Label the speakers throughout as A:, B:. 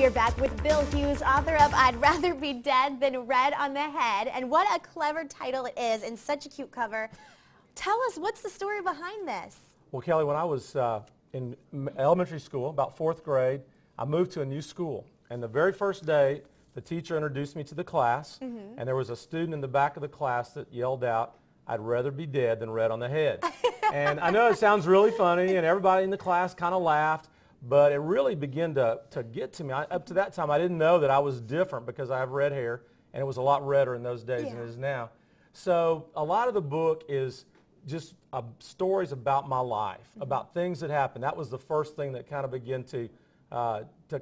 A: We are back with Bill Hughes, author of I'd Rather Be Dead Than Red on the Head. And what a clever title it is and such a cute cover. Tell us, what's the story behind this?
B: Well, Kelly, when I was in elementary school, about 4th grade, I moved to a new school. And the very first day, the teacher introduced me to the class, and there was a student in the back of the class that yelled out, "I'd rather be dead than red on the head." And I know it sounds really funny, and everybody in the class kind of laughed, but it really began to get to me. Up to that time, I didn't know that I was different because I have red hair, and it was a lot redder in those days than it is now. So a lot of the book is just stories about my life, about things that happened. That was the first thing that kind of began to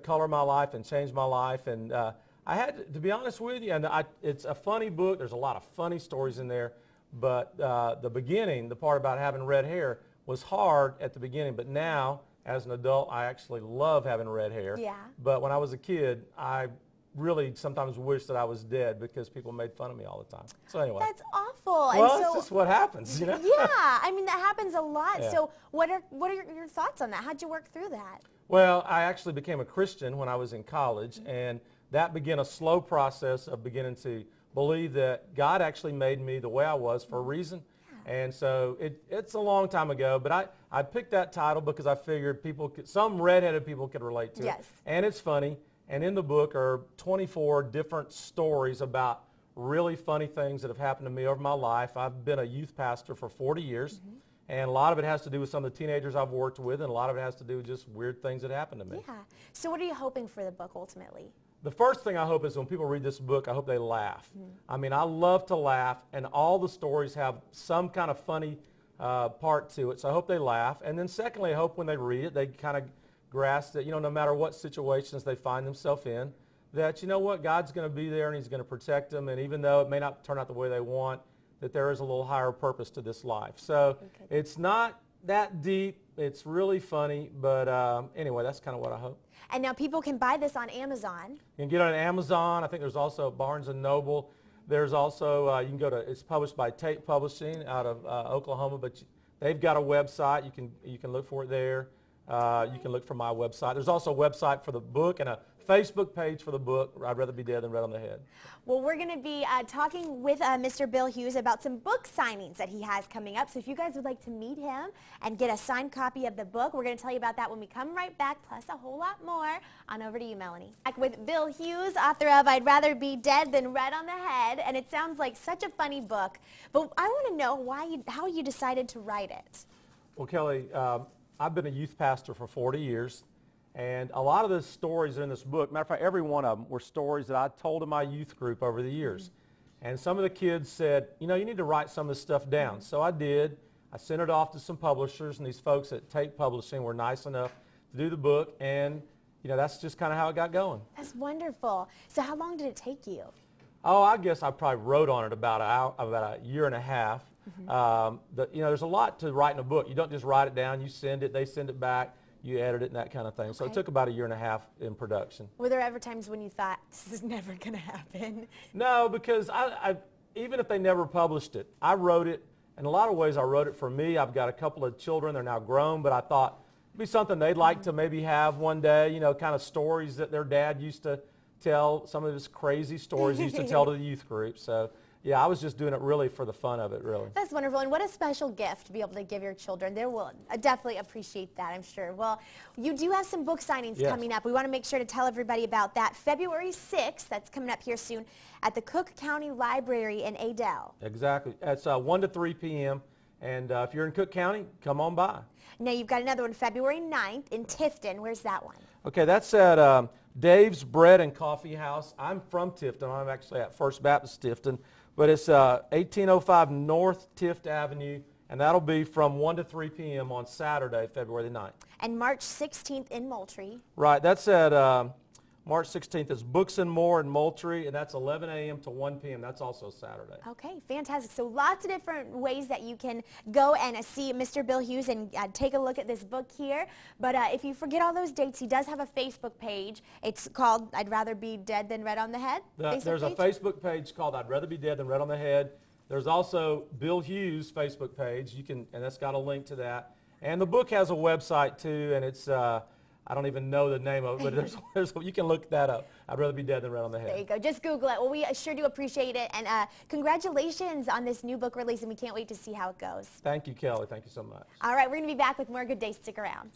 B: color my life and change my life. And I had to be honest with you, and it's a funny book. There's a lot of funny stories in there. But the beginning, the part about having red hair, was hard at the beginning. But now, as an adult, I actually love having red hair.
A: Yeah.
B: But when I was a kid, I really sometimes wish that I was dead because people made fun of me all the time. So anyway.
A: That's awful.
B: Well,
A: and so,
B: it's just what happens, you know?
A: Yeah, I mean, that happens a lot.
B: Yeah.
A: So what are your thoughts on that? How'd you work through that?
B: Well, I actually became a Christian when I was in college, and that began a slow process of beginning to believe that God actually made me the way I was for a reason. And so it's a long time ago, but I picked that title because I figured some redheaded people could relate to it.
A: Yes.
B: And it's funny. And in the book are 24 different stories about really funny things that have happened to me over my life. I've been a youth pastor for 40 years, and a lot of it has to do with some of the teenagers I've worked with, and a lot of it has to do with just weird things that happened to me.
A: Yeah. So what are you hoping for the book ultimately?
B: The first thing I hope is when people read this book, I hope they laugh. I mean, I love to laugh, and all the stories have some kind of funny part to it, so I hope they laugh. And then secondly, I hope when they read it, they kind of grasp that, you know, no matter what situations they find themselves in, that, you know what, God's going to be there and He's going to protect them, and even though it may not turn out the way they want, that there is a little higher purpose to this life. So it's not that deep. It's really funny, but anyway, that's kind of what I hope.
A: And now people can buy this on Amazon.
B: You can get it on Amazon. I think there's also Barnes & Noble. There's also, you can go to, it's published by Tate Publishing out of Oklahoma, but they've got a website. You can look for it there. You can look for my website. There's also a website for the book and a Facebook page for the book, I'd Rather Be Dead Than Red on the Head.
A: Well, we're going to be talking with Mr. Bill Hughes about some book signings that he has coming up. So if you guys would like to meet him and get a signed copy of the book, we're going to tell you about that when we come right back, plus a whole lot more. On over to you, Melanie. Back with Bill Hughes, author of I'd Rather Be Dead Than Red on the Head. And it sounds like such a funny book. But I want to know how you decided to write it.
B: Well, Kelly, I've been a youth pastor for 40 years. And a lot of the stories in this book, matter of fact, every one of them were stories that I told in my youth group over the years. And some of the kids said, you know, you need to write some of this stuff down. So I did. I sent it off to some publishers, and these folks at Tate Publishing were nice enough to do the book. And, you know, that's just kind of how it got going.
A: That's wonderful. So how long did it take you?
B: Oh, I guess I probably wrote on it about a year and a half. You know, there's a lot to write in a book. You don't just write it down. You send it. They send it back. You edit it and that kind of thing. So it took about a year and a half in production.
A: Were there ever times when you thought, this is never going to happen?
B: No, because even if they never published it, I wrote it. In a lot of ways, I wrote it for me. I've got a couple of children. They're now grown, but I thought it'd be something they'd like to maybe have one day, you know, kind of stories that their dad used to tell, some of his crazy stories he used to tell to the youth group. So yeah, I was just doing it really for the fun of it, really. That's
A: wonderful, and what a special gift to be able to give your children. They will definitely appreciate that, I'm sure. Well, you do have some book signings coming up. We want to make sure to tell everybody about that. February 6th, that's coming up here soon, at the Cook County Library in Adel.
B: Exactly. It's 1 to 3 p.m., and if you're in Cook County, come on by.
A: Now, you've got another one February 9th in Tifton. Where's that one?
B: Okay, that's at Dave's Bread and Coffee House. I'm from Tifton. I'm actually at First Baptist Tifton. But it's 1805 North Tift Avenue, and that'll be from 1 to 3 p.m. on Saturday, February the 9th.
A: And March 16th in Moultrie.
B: Right, that's at March 16th is Books and More in Moultrie, and that's 11 a.m. to 1 p.m. That's also Saturday.
A: Okay, fantastic. So lots of different ways that you can go and see Mr. Bill Hughes and take a look at this book here. But if you forget all those dates, he does have a Facebook page. It's called I'd Rather Be Dead Than Red on the Head.
B: There's a Facebook page called I'd Rather Be Dead Than Red on the Head. There's also Bill Hughes' Facebook page. And that's got a link to that. And the book has a website too, and it's I don't even know the name of it, but you can look that up. I'd rather be dead than red on the
A: There
B: head.
A: you go. Just Google it. Well, we sure do appreciate it. And congratulations on this new book release, and we can't wait to see how it goes.
B: Thank you, Kelly. Thank you so much.
A: All right, we're going to be back with more Good Day. Stick around.